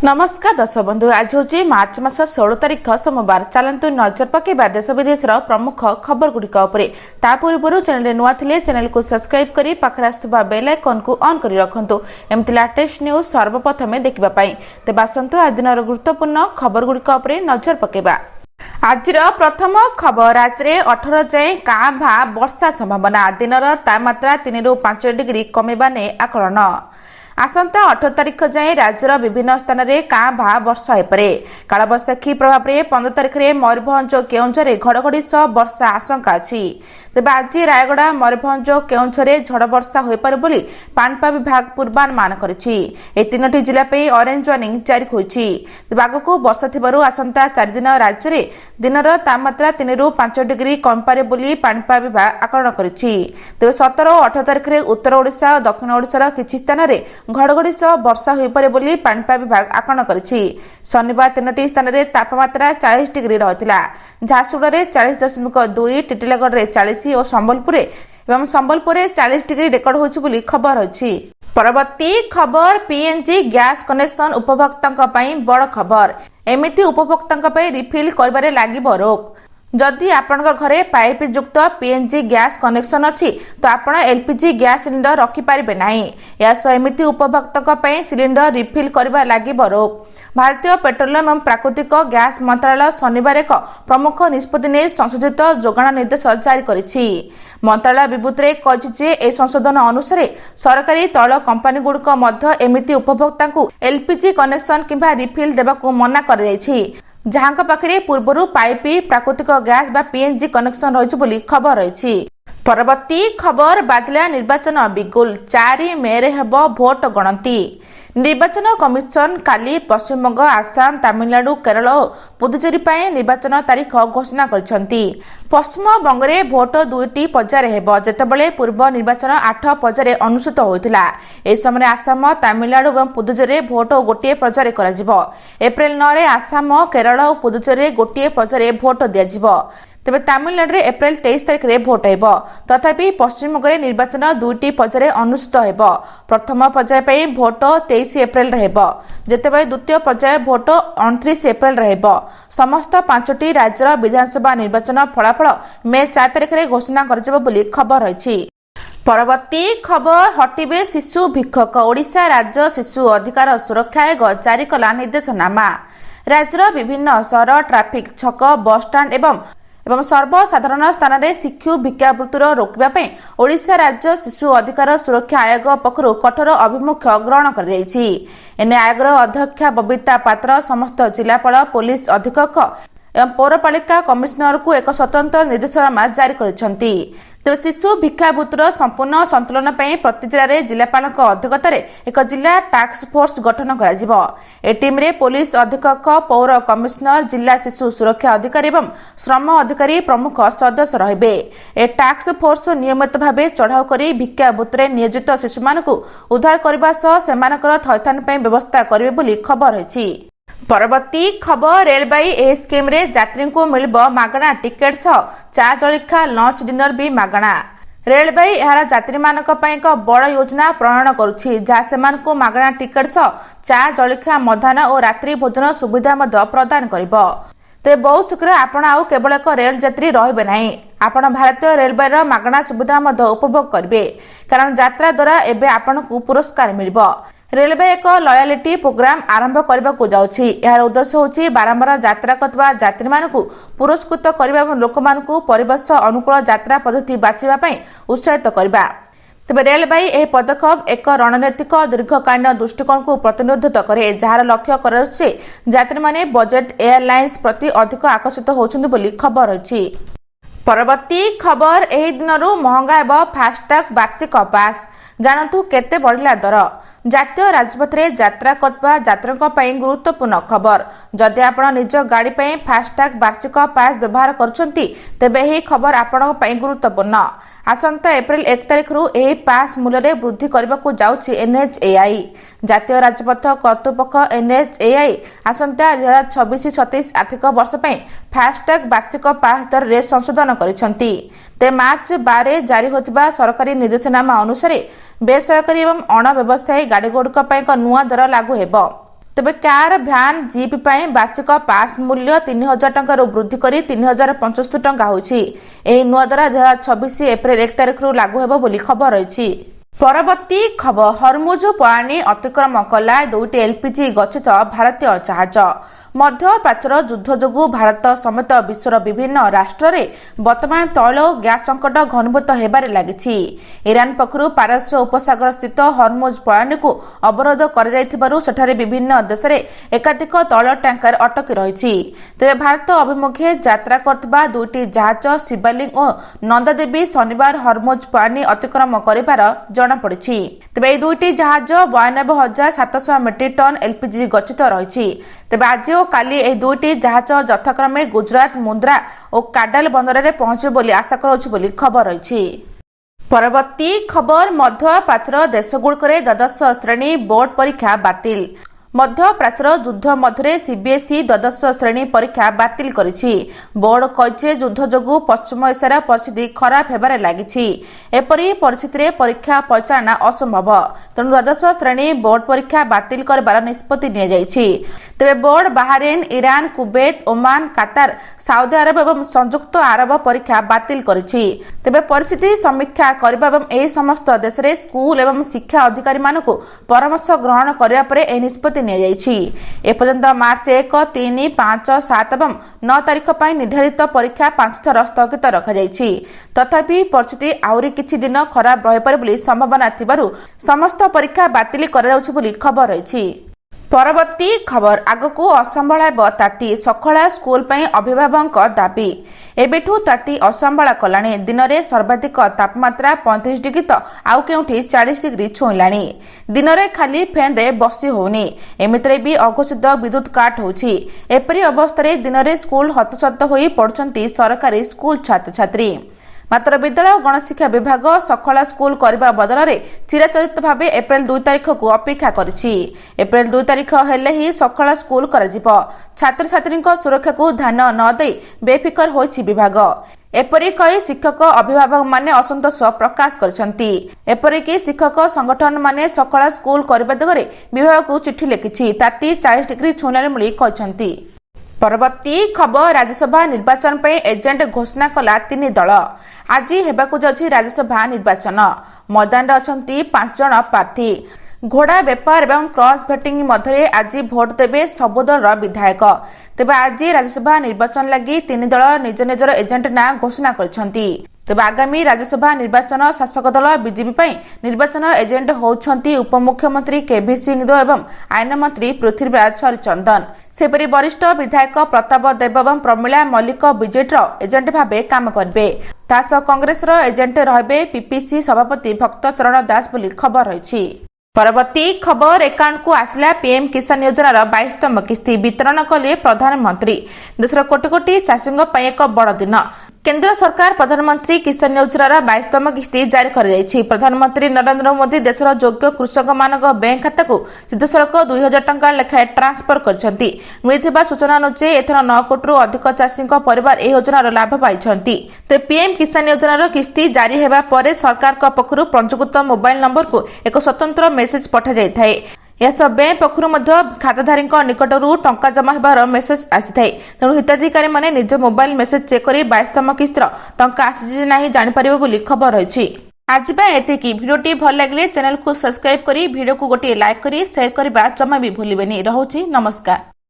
नमस्कार दर्शक बंधु आज हूँ मार्च मास 16 तारिख सोमवार। चलतु नजर पकेबा देश विदेश प्रमुख खबर गुड़िक पूर्व चैनल नुआ थे चैनल को सब्सक्राइब कर पाखे आसुवा बेल आइकन को ऑन कर रखु एमती लेटेस्ट न्यूज सर्वप्रथमे देखापी। तेज आसतु आज दिन गुरुत्वपूर्ण खबर गुड़िक नजर पकेबा। आज प्रथम खबर राज्य में 18 जाए काँ भा वर्षा संभावना। दिन तापमात्रा 3 ରୁ 5 डिग्री कमेबा ने आकलन। आसंता 18 तारिख जाए राज्यर विभिन्न स्थान में काँ भा वर्षा होपे। कालबैशाखी प्रभाव में 15 तारिख में मयूरभंज और केउंझर घड़घड़ी सह वर्षा आशंका अच्छी। तेज आज रायगड़ा मयूरभंज और केउंझर झड़ वर्षा होपे बोली पाणिपाग विभाग पूर्वानुमान करिछि। ए तीनोटी जिला पे ऑरेंज वार्निंग जारी होइछि। तेज आगकू वर्षा थिबारु आसंता 4 दिन राज्य में दिनर तापमात्रा 3 ରୁ 5 डिग्री कमपारे बोली पाणिपाग विभाग आकलन करिछि। तेज 17 और 18 तारिख में उत्तर ओडिशा और दक्षिण ओडिशार किछि स्थान में घड़घड़ी सह वर्षा होपे बोली पाणिपाग विभाग आकलन करिछि। शनिवार तीनोटी स्थान में तापमात्रा 40 डिग्री रहिथिला। झारसुगुड़ा 40.2, टिटिलागढ़ 40 और संबलपुर 40 डिग्री रेकर्ड होछि बोली खबर अछि। परवर्ती खबर पीएनजी गैस कनेक्शन उपभोक्तांक पई बड़ खबर। एमिति उपभोक्तांक पई रिफिल करबारे लागिबो रोक। जदि आपण घरे पाइप युक्त पीएनजी गैस कनेक्शन अच्छी तो आपण एलपीजी गैस सिलिंडर रखिपारे नहीं। एमती उपभोक्ता सिलिंडर रिफिल करबा लागिबो रोक। भारतीय पेट्रोलियम एवं प्राकृतिक गैस मंत्रालय शनिवार एक प्रमुख निष्पत्ति नहीं संशोधित जोगाण निर्देश जारी करिछि। मंत्रालय विबृत्ति कहिछि ए संशोधन अनुसार सरकारी तैल कंपनी गुड़िक मध्य एमिति उपभोक्ता को एलपीजी कनेक्शन किंबा रिफिल देबाकू मना कर जायछि जहां पाखे पूर्व पाइपी प्राकृतिक गैस बा पीएनजी कनेक्शन रही बोली खबर रही। परवर्ती खबर बाजला निर्वाचन बिगुल 4 मे रे हेबो भोट गणति। निर्वाचन कमिशन काली पश्चिमबंग, आसाम, तमिलनाडु, केरल और पुदुचेरी पर निर्वाचन तारीख घोषणा करछंती। पश्चिम बंगरे भोट 2टी पर्याय हेबो जेतेबेले पूर्व निर्वाचन 8 पर्याय अनुष्ठित होइतिला। ए समय आसाम, तमिलनाडु और पुदुचेरी भोट गोटे पर्याय कराजिबो। एप्रिल 9 रे आसाम, केरल और पुदुचेरी गोटे पर्याय भोट दियाजिबो। तेज तमिलनाडु में एप्रिल 23 तारिख में भोट हो। तथापि पश्चिमबंग निर्वाचन 2टी पर्याय अनुष्ठित हो। प्रथम पर्याय भोट 23 एप्रिल जितेबाला द्वितीय पर्याय भोट 29 एप्रिल समस्त 5टी राज्यर विधानसभा निर्वाचन फलाफल मे 4 तारिख में घोषणा कर खबर रही। परवर्ती खबर हटिबे शिशु भिक्षक। ओडिशा राज्य शिशु अधिकार सुरक्षा आयोग जारी कला निर्देशनामा। राज्यर विभिन्न सहर, ट्राफिक छक, बस स्टाण्ड एवं सर्वसाधारण स्थान में शिशु भिक्षावृत्तिर रोकने ओडिशा राज्य शिशु अधिकार सुरक्षा आयोग पक्षरु कठोर अभिमुख्य ग्रहण कर एने आयोगर अध्यक्षा बबीता पात्र समस्त जिलापाल, पुलिस अधीक्षक एवं पौरपालिका कमिशनर को एक स्वतंत्र निर्देशनामा जारी करिसेंती। तेज शिशु भिक्षावृत्तिर संपूर्ण संतुलन प्रति जिले में जिलापाल अध्यक्षतार एक जिला टास्क फोर्स गठन कर टीम रे पुलिस अधीक्षक, पौर कमिशनर, जिला शिशु सुरक्षा अधिकारी एवं श्रम अधिकारी प्रमुख सदस्य रहिबे। ए टास्क फोर्स नियमित भाव चढ़ाऊ कर भिक्षावृत्तिर नियोजित शिशु मानक उद्धार करने सह सेमानकर थैथान व्यवस्था करेंगे बोली खबर रही। परवर्ती खबर रेलबाई ए स्कीम रे यात्री को मिलबो मागणा टिकेट सह चा जलिखा लंच डिनर भी मागणा। रेलबाई यार यात्री मानक पई एक बड़ योजना प्रणयन करुछि जहाँ सेमानकु मागणा टिकेट सह चा जलिखा मध्याह्न और रात्रि भोजन सुविधा मध्य प्रदान करिबो। ते बहुत शीघ्र आपण आउ केवल एक रेल यात्री रहिबे नाही, आपण भारतीय रेलवे रो मागणा सुविधा मध्य उपभोग करिवे कारण यात्रा द्वारा एबे आपनकु पुरस्कार मिलिबो। रेलवे एक लॉयल्टी प्रोग्राम आरंभ करने को जाउछि। यार उद्देश्य होछि बारंबार यात्रा करथबा यात्री मानकु पुरस्कृत करबा एवं लोक मानकु परिवेश अनुकूल यात्रा पद्धति बाछिबा पई उत्साहित करबा। तेबे रेलवे यह पदक्षेप एक रणनीतिक दीर्घकालीन दृष्टिकोण को प्रतिनिधित्व करे जार लक्ष्य कराउछि यात्री माने बजेट एयरलाइंस प्रति अधिक आकर्षित होछन्ति बोली खबर अछि। परवर्ती खबर एही दिनरु महंगा एवं फास्टैग वार्षिक पास। जानतु केते बढ़िला दर। जातीय राजपथ रे यात्रा करबा यात्रियों पई गुरुत्वपूर्ण खबर। जदि आपण निज गाड़ी पई फास्टैग वार्षिक पास व्यवहार करछंती तेबे एही खबर आपण पई गुरुत्वपूर्ण। आसंता एप्रिल 1 तारिख रु एही पास मूल्य रे वृद्धि करबा को जाउछि एनएचएआई। जातीय राजपथ कर्तृपक्ष एनएचएआई आसंता 2026-27 आर्थिक वर्ष पई फास्टैग वार्षिक पास दर रे संशोधन करिसंती। ते मार्च 12 जारी होतिबा सरकारी निर्देशनामा अनुसार बेसरकारी एवं अण व्यवसायी गाड़ी गुड़िक एक नुआ दर लागू हेबो। तेबे कार भ्यान जीप ପାଇଁ वार्षिक पास मूल्य 3000 टंका वृद्धि करी 3075 टंका होछि। एही नुआ दर 2026 एप्रिल 1 तारिख रु लागू हेबो बोली खबर रहिछि। परवर्ती खबर हरमुज पानी अतिक्रम कला 2टी एलपीजी गच्छित भारतीय जहाज। मध्य प्राच्यर युद्ध जोगु भारत समेत विश्वर विभिन्न राष्ट्र रे वर्तमान तैल और गैस संकट घनीभूत हेबारे लागिछि। ईरान पक्षरु पारस्य उपसागर स्थित हरमुज पानी को अवरोध कर जायथिबारु सेठारे विभिन्न देश रे एकाधिक तैल टैंकर अटकी रहिछि। तेबे भारत अभिमुखे यात्रा करथिबा 2टी जहाज शिवालिंग और नंदादेवी शनिवार हरमुज पानी अतिक्रम करिबार जणा पड़िछि। तेबे ए 2टी जहाज 92,700 मेट्रिक टन एलपीजी गच्छित रहिछि। तेबे आज और काली ए 2टी जहाज यथाक्रमे गुजरात मुंद्रा और काडाल बंदर रे पहुंचे बोली आशा कराउछि बोली खबर रहिछि। परवर्ती खबर मध्य प्राच्यर देशगुड़िक द्वादश श्रेणी बोर्ड परीक्षा बातिल। मध्य प्राच्यर युद्ध मध्य सीबीएसई द्वादश श्रेणी परीक्षा बातिल करिछि। बोर्ड कहिछि युद्ध जोगु पश्चिम एशियार परिस्थिति खराब हेबारे लागिछि। एपरि परिस्थिति रे परीक्षा परिचालना असंभव, तेणु द्वादश श्रेणी बोर्ड परीक्षा बातिल करबार निष्पत्ति निया जाइछि। तेबे बोर्ड बाहरेन, ईरान, कुवैत, ओमान, कतार, सऊदी अरब एवं संयुक्त अरब परीक्षा बातिल करिछि। तेबे परिस्थिति समीक्षा करबा एवं एही समस्त देश रे स्कूल एवं शिक्षा अधिकारी मानकु परामर्श ग्रहण करिया परे एही निष्पत्ति एपर्यंत मार्च 1, 3, 5, 7 एवं 9 तारिख पर निर्धारित परीक्षा 5 थर स्थगित रखाଯାଇଛି। तथापि परिस्थिति आउरी किछि दिन खराब रहिपारे बोली संभावना थिबारु समस्त परीक्षा बातिल कराଯାଉଛି बोली खबर रहिछि। परवर्ती खबर आगकू असंभाळा ताती सखला स्कूल पर अभिभावक दाबी। एबेठू ताती असंभाळा कलाणी। दिन में सर्वाधिक तापमात्रा 35 डिग्री तो आउ केउठी 40 डिग्री छुईलाणी। दिन में खाली फैन रे बसी होनी, एमितरे भी अघोषित विद्युत काट होछि। एपरी अवस्था दिन में स्कूल हतसत होई पड़ुछंती सरकारी स्कूल छात्र छात्री। मात्र विद्यालय और गणशिक्षा विभाग सखला स्कूल करने बदल में चिराचरित भाव एप्रिल 2 तारिख को अपेक्षा करिछि। एप्रिल 2 तारिख हेले ही सखला स्कूल कराजिब। छात्र छात्री सुरक्षा को ध्यान न दे बेफिकर होइछि विभाग। एपरी कई शिक्षक अभिभावक माने असंतोष प्रकाश करछंती। एपरिक शिक्षक संगठन माने सखला स्कूल करने दिगरे विभाग को चिठी लिखिछि। ताती 40 डिग्री छुईलाणी बोली कहछंती। परवर्ती खबर राज्यसभा निर्वाचन पे एजेंट घोषणा कला 3 दल। आज हेबाकु जाछि राज्यसभा निर्वाचन। मैदान अछंती 5 जन प्रार्थी। घोड़ा बेपार एवं क्रॉस भेटिंग मध्य आज भोट देवे सबु दल विधायक। तेबे आज राज्यसभा निर्वाचन लगी 3 दल निज निजर एजेंट ना घोषणा करछंती। तेबे आगामी राज्यसभा निर्वाचन शासक दल बीजेपी पई निर्वाचन एजेंट होउछंती उपमुख्यमंत्री केवी सिंह एवं आईन मंत्री पृथ्वीराज हरिचंदन। सेपरि वरिष्ठ विधायक प्रताप देव एवं प्रमिला मल्लिक बीजेडीर एजेंट भाबे काम करबे। तास कांग्रेसर एजेंट रहबे पीपीसी सभापति भक्त चरण दास बोली खबर रहिछि। परवर्ती खबर एकाउंट को आसला पीएम किसान योजनार 22तम किस्ती वितरण कले प्रधानमंत्री। देशर कोटी कोटी चाषींग पई एक बड़ दिन। केंद्र सरकार प्रधानमंत्री किसान योजनार 22तम किस्ती जारी कर जायछि। प्रधानमंत्री नरेंद्र मोदी देशर योग्य कृषक मानक बैंक खाता को सीधासलख 2000 टंका लेखाए ट्रांसफर करछंती। मिलिथिबा सूचना अनुसार एथर 9 कोटी अधिक चाषींक परिवार ए योजनार लाभ पाइछंती। ते पीएम किसान योजनार किस्ती जारी हेबा परे सरकार पक्षरु पंजीकृत मोबाइल नंबर को एक स्वतंत्र मेसेज पठा जाय थाए। यह बैंक पक्षरु खाताधारी निकटरू टंका जमा होबार मेसेज आसी थाए। तेणु हिताधिकारी माने निज मोबाइल मेसेज चेक करी 22तम किस्तर टंका आसी नाही जानि परिबे बोली खबर रहिछि। आज एतिकी भिडियोटी भल लागिले चैनल को सब्सक्राइब करी भिडियो को गोटे लाइक करी शेयर करबा जमा भी भूलिबेनी। रहउछि नमस्कार।